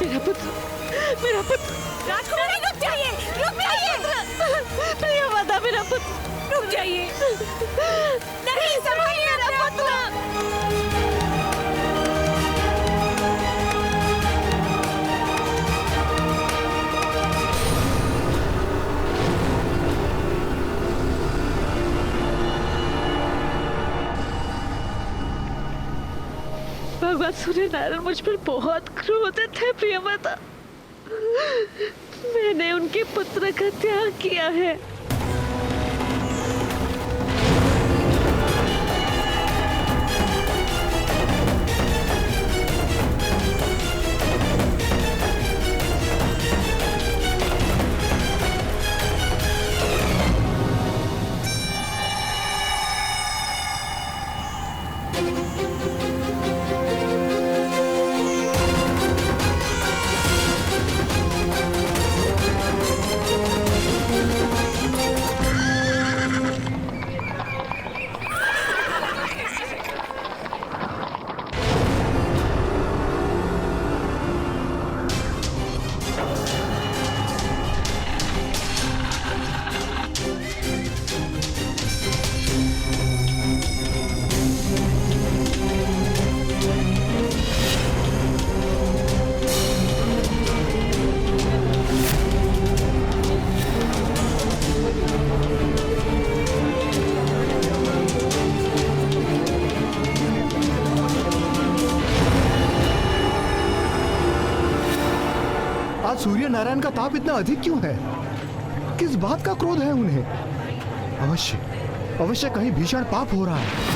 मेरा पुत्र, मेरा पुत्र। राजकुमारी रुक जाइए, रुक जाइए। प्रियव्रता मेरा पुत्र, रुक जाइए। नहीं, संभालिए मेरा पुत्र। भगवान सूर्य नारायण मुझ पर बहुत क्रोधित है प्रियव्रता। मैंने उनके पुत्र का त्याग किया है। आज सूर्य नारायण का ताप इतना अधिक क्यों है? किस बात का क्रोध है उन्हें? अवश्य अवश्य कहीं भीषण पाप हो रहा है।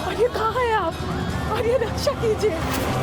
आर्य कहाँ है आप? आर्य रक्षा कीजिए।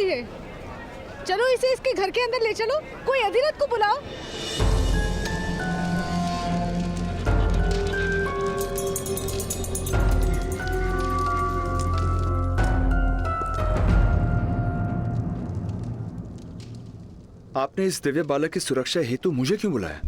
हुई है। चलो इसे इसके घर के अंदर ले चलो, कोई अधिरथ को बुलाओ। आपने इस दिव्य बालक की सुरक्षा हेतु मुझे क्यों बुलाया?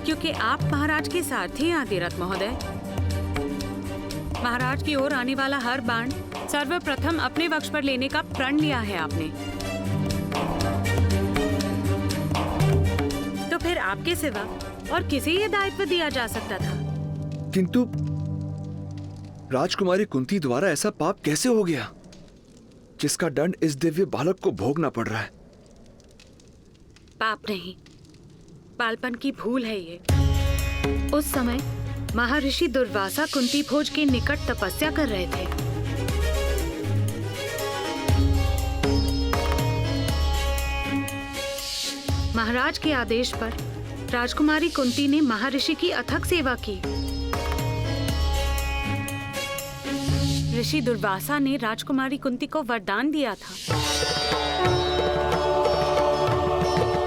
क्योंकि आप महाराज के सारथी हैं अधिरथ महोदय। महाराज की ओर आने वाला हर बाण सर्वप्रथम अपने वक्ष पर लेने का प्रण लिया है आपने। तो फिर आपके सिवा और किसे ये दायित्व दिया जा सकता था? किंतु राजकुमारी कुंती द्वारा ऐसा पाप कैसे हो गया जिसका दंड इस दिव्य बालक को भोगना पड़ रहा है? पाप नहीं, बालपन की भूल है ये। उस समय महर्षि दुर्वासा कुंती भोज के निकट तपस्या कर रहे थे। महाराज के आदेश पर राजकुमारी कुंती ने महर्षि की अथक सेवा की। ऋषि दुर्वासा ने राजकुमारी कुंती को वरदान दिया था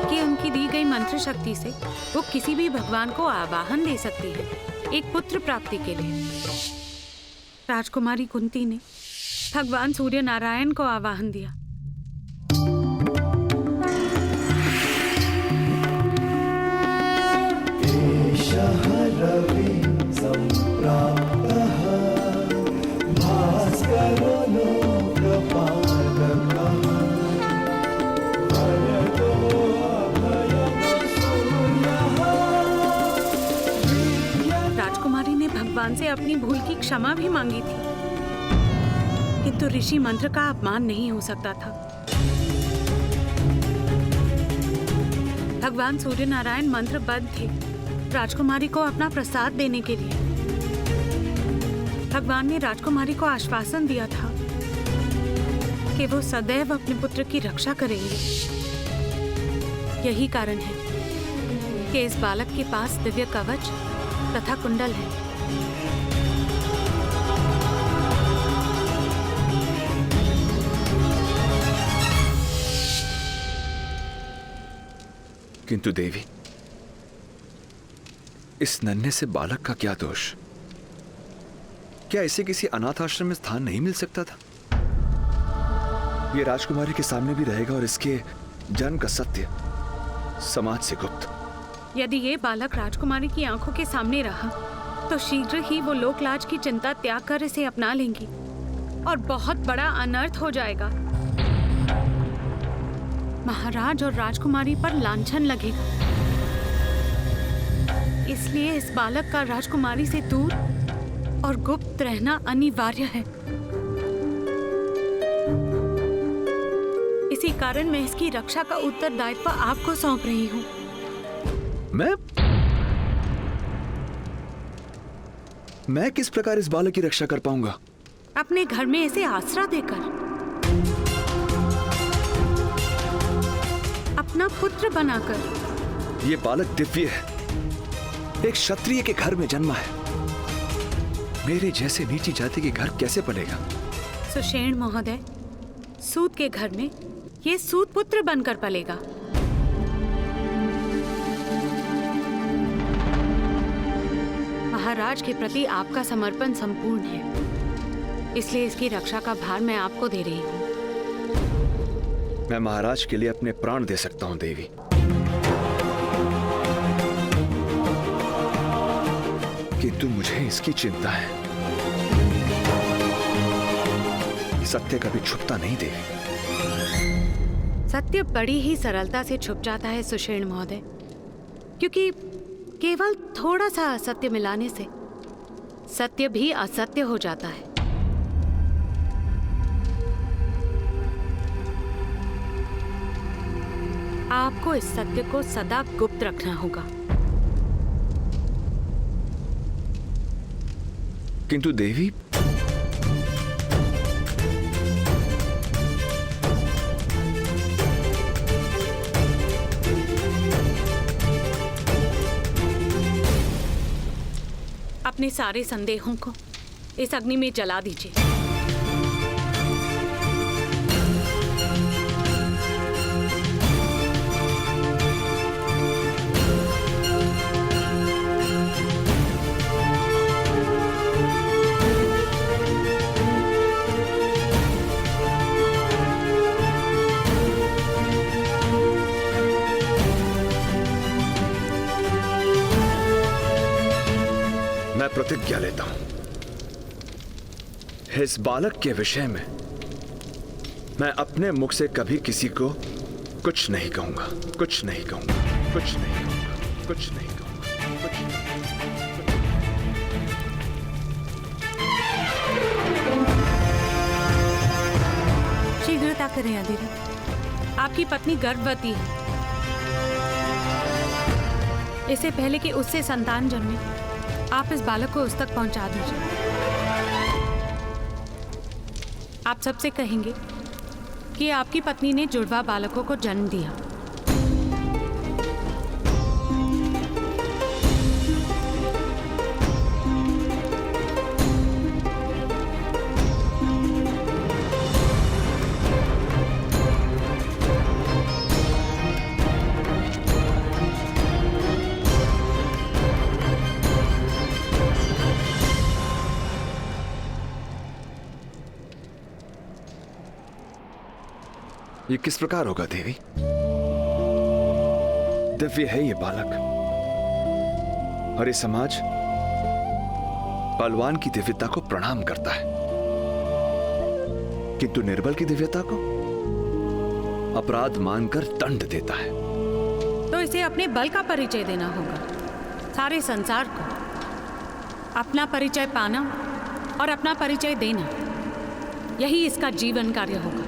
कि उनकी दी गई मंत्र शक्ति से वो किसी भी भगवान को आवाहन दे सकती है एक पुत्र प्राप्ति के लिए। राजकुमारी कुंती ने भगवान सूर्य नारायण को आवाहन दिया। राजकुमारी ने भगवान से अपनी भूल की क्षमा भी मांगी थी, किंतु ऋषि मंत्र का अपमान नहीं हो सकता था। भगवान सूर्य नारायण मंत्रबद्ध थे राजकुमारी को अपना प्रसाद देने के लिए। भगवान ने राजकुमारी को आश्वासन दिया था कि वो सदैव अपने पुत्र की रक्षा करेंगे। यही कारण है कि इस बालक के पास दिव्य कवच तथा कुंडल है। किंतु देवी, इस नन्हे से बालक का क्या दोष? क्या इसे किसी अनाथ आश्रम में स्थान नहीं मिल सकता था? ये राजकुमारी के सामने भी रहेगा और इसके जन्म का सत्य समाज से गुप्त। यदि ये बालक राजकुमारी की आंखों के सामने रहा तो शीघ्र ही वो लोकलाज की चिंता त्याग कर इसे अपना लेंगी और बहुत बड़ा अनर्थ हो जाएगा। महाराज और राजकुमारी पर लांछन लगेगा। इसलिए इस बालक का राजकुमारी से दूर और गुप्त रहना अनिवार्य है। इसी कारण मैं इसकी रक्षा का उत्तरदायित्व आपको सौंप रही हूँ। मैं किस प्रकार इस बालक की रक्षा कर पाऊंगा? अपने घर में इसे आसरा देकर, अपना पुत्र बनाकर। ये बालक दिव्य है, एक क्षत्रिय के घर में जन्मा है। मेरे जैसे नीची जाति के घर कैसे पलेगा? सुषेण महोदय, सूत के घर में ये सूत पुत्र बनकर पलेगा। महाराज के प्रति आपका समर्पण संपूर्ण है, इसलिए इसकी रक्षा का भार मैं आपको दे रही हूँ। मैं महाराज के लिए अपने प्राण दे सकता हूँ देवी, किंतु मुझे इसकी चिंता है। सत्य कभी छुपता नहीं देवी। सत्य बड़ी ही सरलता से छुप जाता है सुषेण महोदय, क्योंकि केवल थोड़ा सा असत्य मिलाने से सत्य भी असत्य हो जाता है। आपको इस सत्य को सदा गुप्त रखना होगा। किंतु देवी, अपने सारे संदेहों को इस अग्नि में जला दीजिए। मैं प्रतिज्ञा लेता हूं, इस बालक के विषय में मैं अपने मुख से कभी किसी को कुछ नहीं कहूंगा, कुछ नहीं कहूंगा, कुछ नहीं कहूंगा, कुछ नहीं कहूंगा, कुछ नहीं। शीघ्रता करें अधिरथ, आपकी पत्नी गर्भवती है। इससे पहले कि उससे संतान जन्मे, आप इस बालक को उस तक पहुंचा दीजिए। आप सबसे कहेंगे कि आपकी पत्नी ने जुड़वा बालकों को जन्म दिया। ये किस प्रकार होगा देवी? दिव्य है ये बालक, और ये समाज बलवान की दिव्यता को प्रणाम करता है, किंतु निर्बल की दिव्यता को अपराध मानकर दंड देता है। तो इसे अपने बल का परिचय देना होगा, सारे संसार को अपना परिचय पाना और अपना परिचय देना, यही इसका जीवन कार्य होगा।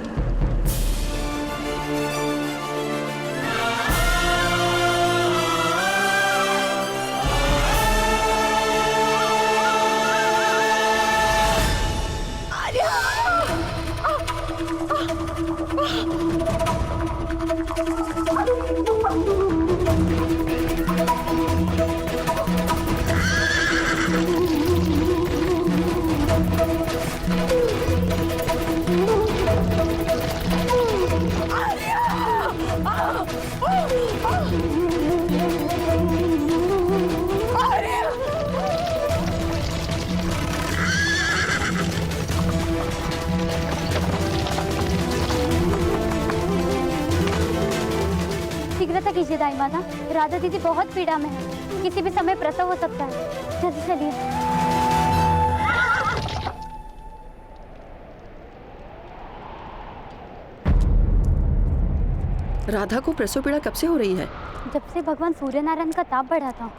शीघ्रता कीजिए दाई माता, राधा दीदी बहुत पीड़ा में है, किसी भी समय प्रसव हो सकता है। जल्दी चलिए। राधा को प्रसव पीड़ा कब से हो रही है? जब से भगवान सूर्य नारायण का ताप बढ़ा था।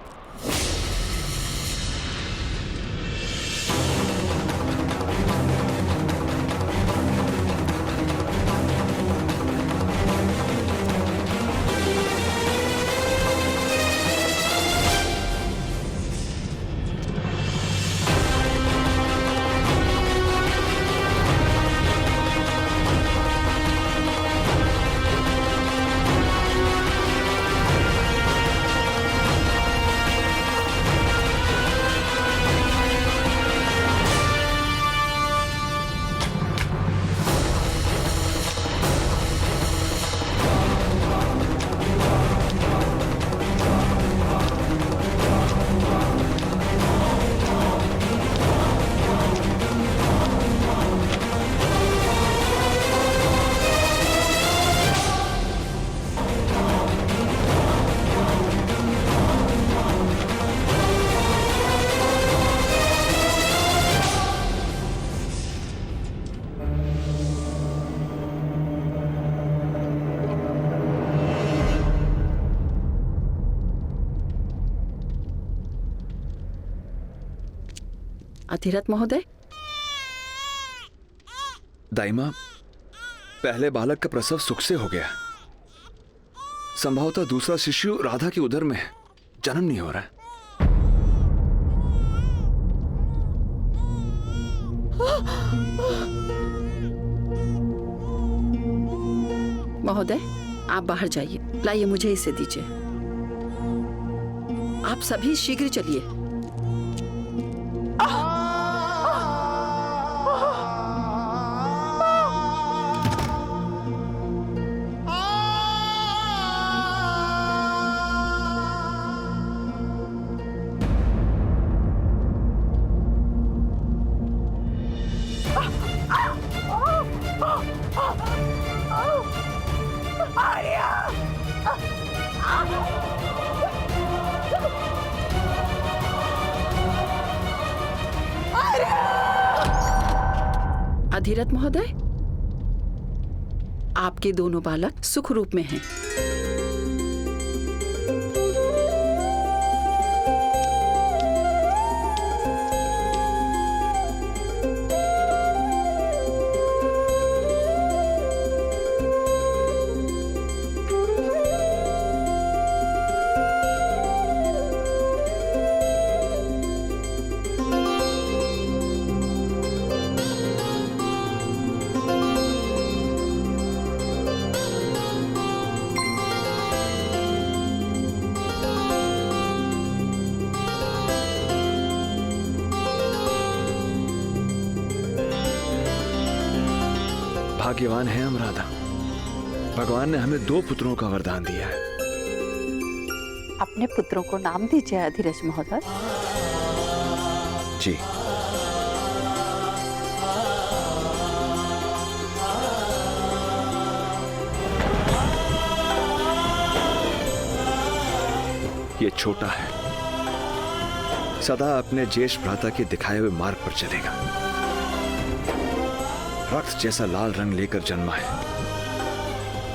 अधिरथ महोदय, दाइमा, पहले बालक का प्रसव सुख से हो गया, संभवतः दूसरा शिशु राधा की उदर में है, जन्म नहीं हो रहा है। महोदय आप बाहर जाइए, लाइए मुझे इसे दीजिए। आप सभी शीघ्र चलिए। अधिरथ महोदय, आपके दोनों बालक सुख रूप में हैं। भाग्यवान है हम राधा, भगवान ने हमें 2 पुत्रों का वरदान दिया है। अपने पुत्रों को नाम दीजिए अधिरथ महोदय। जी। ये छोटा है, सदा अपने ज्येष्ठ भ्राता के दिखाए हुए मार्ग पर चलेगा। रक्त जैसा लाल रंग लेकर जन्मा है,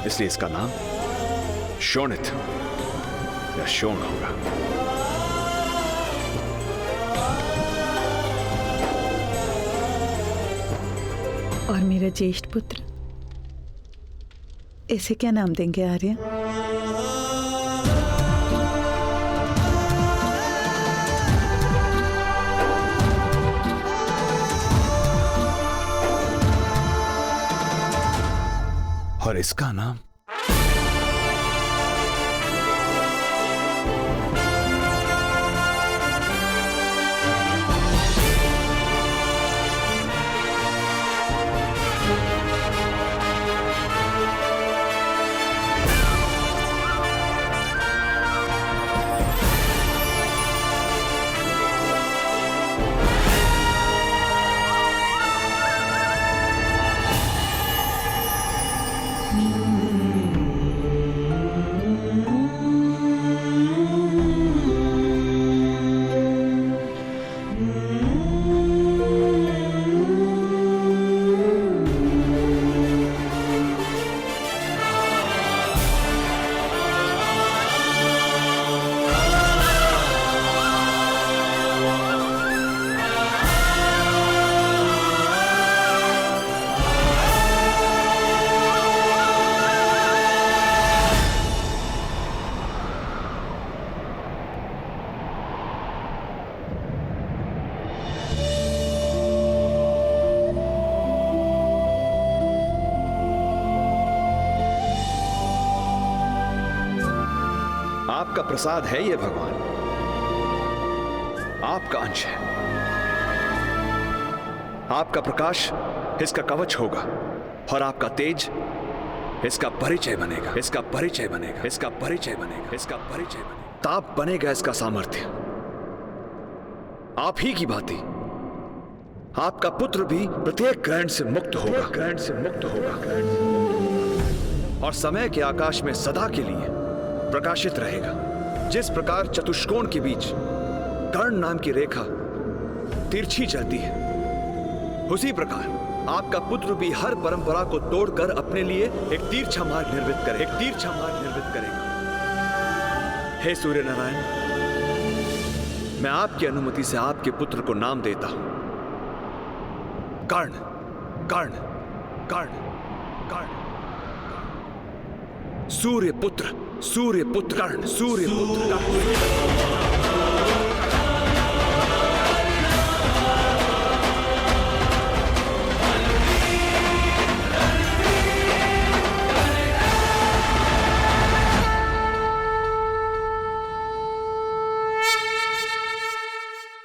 इसलिए इसका नाम शोणित या शोण होगा। और मेरा ज्येष्ठ पुत्र, इसे क्या नाम देंगे आर्य? और इसका नाम आपका प्रसाद है ये भगवान, आपका अंश है। आपका प्रकाश इसका कवच होगा और आपका तेज इसका परिचय बनेगा, इसका परिचय बनेगा, इसका परिचय बनेगा, इसका परिचय बनेगा। ताप बनेगा इसका सामर्थ्य। आप ही की भांति आपका पुत्र भी प्रत्येक ग्रहण से मुक्त होगा, ग्रहण से मुक्त होगा, और समय के आकाश में सदा के लिए प्रकाशित रहेगा। जिस प्रकार चतुष्कोण के बीच कर्ण नाम की रेखा तिरछी चलती है, उसी प्रकार आपका पुत्र भी हर परंपरा को तोड़कर अपने लिए एक तिरछा मार्ग निर्मित करे, एक तिरछा मार्ग निर्मित करेगा। हे सूर्य नारायण, मैं आपकी अनुमति से आपके पुत्र को नाम देता हूं कर्ण, कर्ण, कर्ण, कर्ण। सूर्य पुत्र, सूर्य पुत्र कर्ण, सूर्य पुत्र कर्ण।